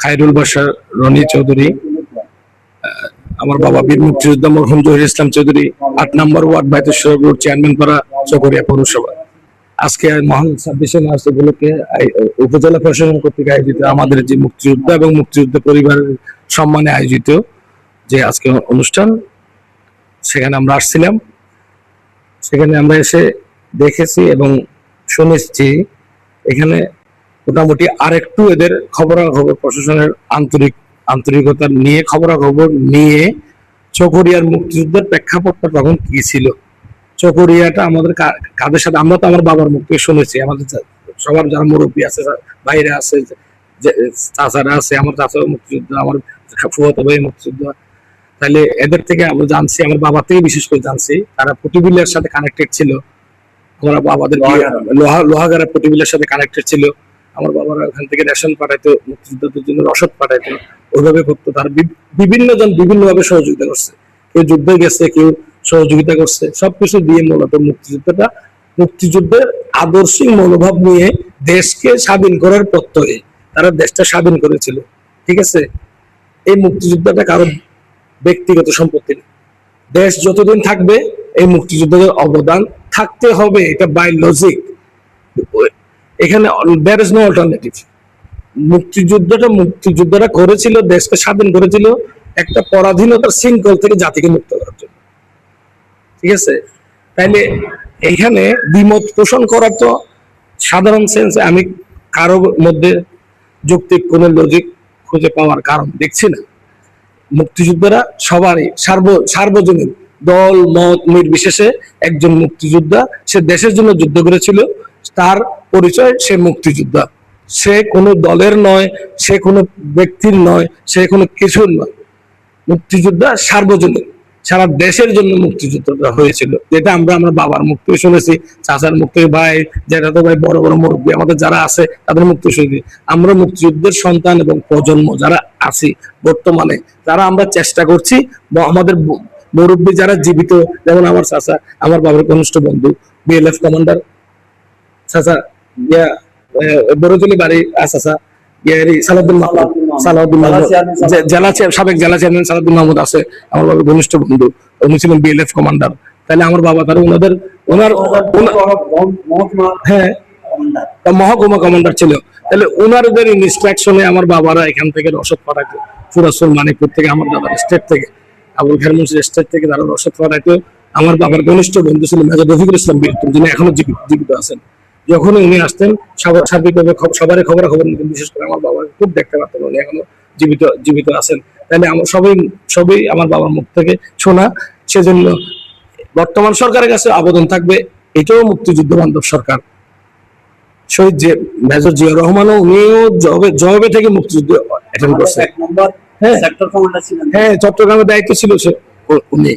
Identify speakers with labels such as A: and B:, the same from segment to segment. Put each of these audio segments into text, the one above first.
A: খায়রুল বাশার রনি চৌধুরী, আমার বাবা বীর মুক্তিযোদ্ধা মরহুম জহির ইসলাম চৌধুরী, 8 নম্বর ওয়ার্ড বাইতেশ্বর রোড চেয়ারম্যান পাড়া, চকরিয়া পৌরসভা। আজকে মহান 26শে মার্চ উপলক্ষে উপজেলা প্রশাসন কর্তৃক আয়োজিত আমাদের যে মুক্তিযোদ্ধা এবং মুক্তিযুদ্ধ পরিবারের সম্মানে আয়োজিত যে আজকে অনুষ্ঠান, সেখানে আমরা আসছিলাম। সেখানে আমরা এসে দেখেছি এবং শুনেছি এখানে মোটামুটি আরেকটু এদের খবরাখবর প্রশাসনের আন্তরিকতা নিয়ে খবরাখবর নিয়ে চকরিয়ার মুক্তিযুদ্ধের প্রেক্ষাপটটা তখন কি ছিল, চকরিয়াটা আমাদের কাদের সাথে, আমরা তো আমার বাবার মুখ থেকে শুনেছি, আমাদের সবার যারা মুরব্বী আছে, বাইরে আছে, চাচারা আছে, আমার চাচা মুক্তিযুদ্ধ, আমার ফুফাতো ভাই মুক্তিযুদ্ধ, তাহলে এদের থেকে আমরা জানছি, আমার বাবা থেকে বিশেষ করে জানছি তারা পটিবিলের সাথে কানেক্টেড ছিল। আমরা বাবাদের লোহাগাড়া পটিবিলের সাথে কানেক্টেড ছিল। আমার বাবারা ওখান থেকে রেশন পাঠাইতো, মুক্তিযোদ্ধাদের জন্য রসদ পাঠাইতো, ওইভাবে করতো। তারা বিভিন্ন জন বিভিন্ন ভাবে সহযোগিতা করছে, কেউ যুদ্ধে গেছে, কেউ সহযোগিতা করছে, সবকিছু দিয়ে মূলত মুক্তিযুদ্ধের আদর্শিক মনোভাব নিয়ে দেশকে স্বাধীন করার প্রত্যয়ে তারা দেশটা স্বাধীন করেছিল। ঠিক আছে, এই মুক্তিযুদ্ধটা কারো ব্যক্তিগত সম্পত্তি না। দেশ যতদিন থাকবে এই মুক্তিযুদ্ধের অবদান থাকতে হবে, এটা বাই লজিক। এখানে দেয়ার ইজ নো অল্টারনেটিভ। মুক্তিযুদ্ধরা করেছিল, দেশকে স্বাধীন করেছিল একটা পরাধীনতার শৃঙ্খল থেকে জাতিকে মুক্ত করার জন্য। ঠিক আছে, তাইলে এখানে দ্বিমত পোষণ করার তো সাধারণ সেন্সে আমি কারো মধ্যে যৌক্তিক কোন লজিক খুঁজে পাওয়ার কারণ দেখছি না। মুক্তিযোদ্ধারা সবারই সার্বজনীন, দল মত নির্বিশেষে একজন মুক্তিযোদ্ধা, সে দেশের জন্য যুদ্ধ করেছিল, তার পরিচয় সে মুক্তিযোদ্ধা। সে কোনো দলের নয়, সে কোনো ব্যক্তির নয়, সে কোনো কিছুর নয়। মুক্তিযোদ্ধা সার্বজনীন, সারা দেশের জন্য মুক্তিযুদ্ধটা হয়েছিল, যেটা আমরা আমার বাবার মুখ থেকে শুনেছি, চাচার মুখ থেকে, ভাই জ্যাঠাতো ভাই, বড় বড় মুরব্বী আমাদের যারা আছে তাদের মুখ থেকে শুনেছি। আমরা মুক্তিযুদ্ধের সন্তান এবং প্রজন্ম যারা আছি বর্তমানে, তারা আমরা চেষ্টা করছি, আমাদের মুরব্বী যারা জীবিত, যেমন আমার চাচা, আমার বাবার ঘনিষ্ঠ বন্ধু বিএলএফ কমান্ডার চাচা বড়জলি বাড়ি চাচা সালাউদ্দিন মাহমুদ, সাবেক জেলা চেয়ারম্যান সালাউদ্দিন মাহমুদ আছে আমার বাবার ঘনিষ্ঠ বন্ধু, উনি ছিলেন বিএলএফ কমান্ডার। তাহলে আমার বাবা তারা হ্যাঁ মহকুমা কমান্ডার ছিল। তাহলে ওনাদের ইনস্ট্রাকশনে আমার বাবারা এখান থেকে রসদ পাঠাইতো, ফুরাসুল মানিকপুর থেকে, আমার দাদার স্টেট থেকে, আবুল খায়ের মুন্সির স্টেট থেকে তারা রসদ পাঠাইতো। আমার বাবার ঘনিষ্ঠ বন্ধু ছিল মেজর রফিকুল ইসলাম বীরপুর, যিনি এখনো জীবিত আছেন। যখন উনি আসতেন সার্বিকভাবে সবারই খবরাখবর নিতেন, বিশেষ করে আমার বাবা খুব দেখতে পারতেন, উনি এখনো জীবিত আছেন। তাহলে আমার সবই আমার বাবার মুখ থেকে শোনা। সেজন্য বর্তমান সরকারের কাছে আবেদন থাকবে, এটাও মুক্তিযুদ্ধ বান্ধব সরকার। শহীদ যে মেজর জিয়া রহমানও, উনিও জবে থেকে মুক্তিযুদ্ধ অ্যাটেন্ড করছে। হ্যাঁ, চট্টগ্রামের দায়িত্ব ছিল উনি।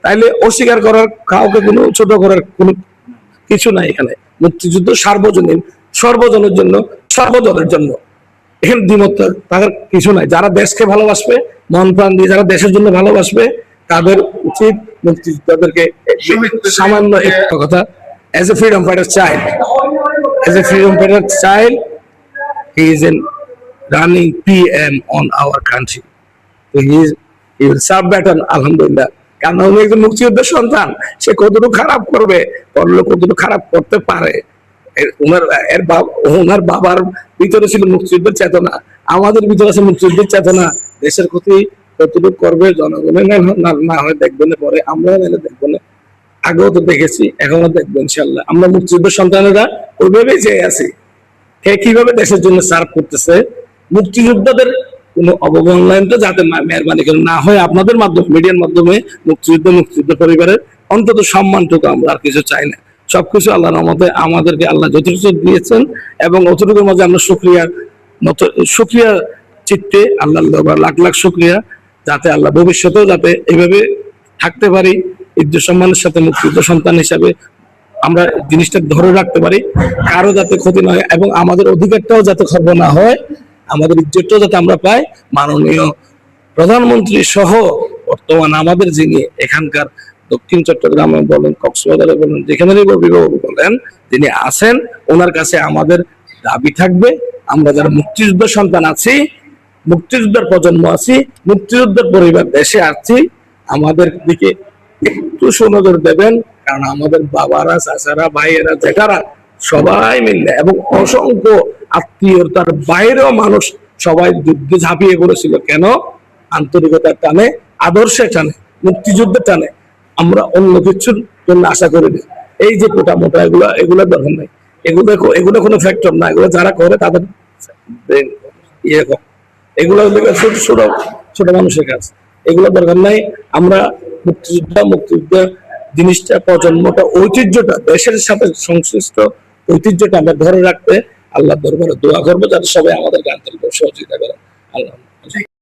A: তাইলে অস্বীকার করার, কাউকে কোনো ছোট করার কোনো কিছু নাই এখানে। মুক্তিযুদ্ধ সার্বজনীন, সর্বজনের জন্য, সর্বদলের জন্য, এখানে দ্বিমত তাদের কিছু নাই। যারা দেশকে ভালোবাসবে, মন প্রাণ দিয়ে যারা দেশের জন্য ভালোবাসবে, তাদের উচিত মুক্তিযোদ্ধাদেরকে সামান্য একটা কথা, as a freedom fighter child, he is in running PM on our country, so he will serve better, alhamdulillah. কারণ উনি একজন মুক্তিযোদ্ধার সন্তান, সে কতটুকু খারাপ করবে, পরলোক কতটুকু খারাপ করতে পারে, ওনার বাবার ভিতরে ছিল মুক্তিযুদ্ধের চেতনা, আমাদের ভিতরে আছে মুক্তিযুদ্ধের চেতনা। দেশের ক্ষতি কতটুকু করবে জনগণের না হয় দেখবেন, পরে আমরা দেখবো না, আগেও তো দেখেছি, এখনো দেখবো ইনশাল্লাহ। আমরা মুক্তিযুদ্ধের সন্তানেরা ওইভাবেই চেয়ে আছি, কে কিভাবে দেশের জন্য সার্ভ করতেছে। মুক্তিযোদ্ধাদের কোন অবমূল্যায়নটা যাতে মেহরবানি করে না হয় আপনাদের মাধ্যমে, মিডিয়ার মাধ্যমে, মুক্তিযুদ্ধ পরিবারের অন্তত সম্মানটুকু আমরা আর কিছু চাই না। সবকিছু আল্লাহর রহমতে আমাদেরকে আল্লাহ যথেষ্ট দিয়েছেন, এবং অতটুকুর মাঝে আমরা শুকরিয়া চিত্তে আল্লাহ লাখ লাখ শুকরিয়া, যাতে আল্লাহ ভবিষ্যতেও যাতে এইভাবে থাকতে পারি, ইজ্জত সম্মানের সাথে মুক্তিযুদ্ধ সন্তান হিসাবে আমরা জিনিসটা ধরে রাখতে পারি, কারো যাতে ক্ষতি না হয়, এবং আমাদের অধিকারটাও যাতে খর্ব না হয়, আমাদের ইজ্জতটাও যাতে আমরা পাই। মাননীয় প্রধানমন্ত্রী সহ বর্তমান আমাদের যিনি এখানকার দক্ষিণ চট্টগ্রামে বলেন, কক্সবাজারে বলেন, যেখানে বলেন, যিনি আছেন, ওনার কাছে আমাদের দাবি থাকবে, আমরা যারা মুক্তিযুদ্ধ সন্তান আছি, মুক্তিযোদ্ধার প্রজন্ম আছি, মুক্তিযোদ্ধার পরিবার দেশে আছি, আমাদের দিকে একটু সুনজর দেবেন। কারণ আমাদের বাবারা, চাচারা, ভাইয়েরা, জেঠারা সবাই মিললে এবং অসংখ্য আত্মীয়তার বাইরেও মানুষ সবাই যুদ্ধে ঝাঁপিয়ে পড়েছিল। কেন? আন্তরিকতার টানে, আদর্শের টানে, মুক্তিযুদ্ধের টানে। আমরা অন্য কিছুর জন্য আশা করিনি। এই যে কোটা মোটা এগুলো দরকার নাই, এগুলো কোনো ফ্যাক্টর না। এগুলো যারা করে তাদের এরকম, এগুলো ছোট ছোট ছোট মানুষের কাজ, এগুলো দরকার নাই। আমরা মুক্তিযুদ্ধ জিনিসটা, প্রজন্মটা, ঐতিহ্যটা, দেশের সাথে সংশ্লিষ্ট ঐতিহ্যটা আমরা ধরে রাখতে আল্লাহ দরবারে দোয়া করবো, যাতে সবাই আমাদেরকে আন্তরিক সহযোগিতা করে। আল্লাহ।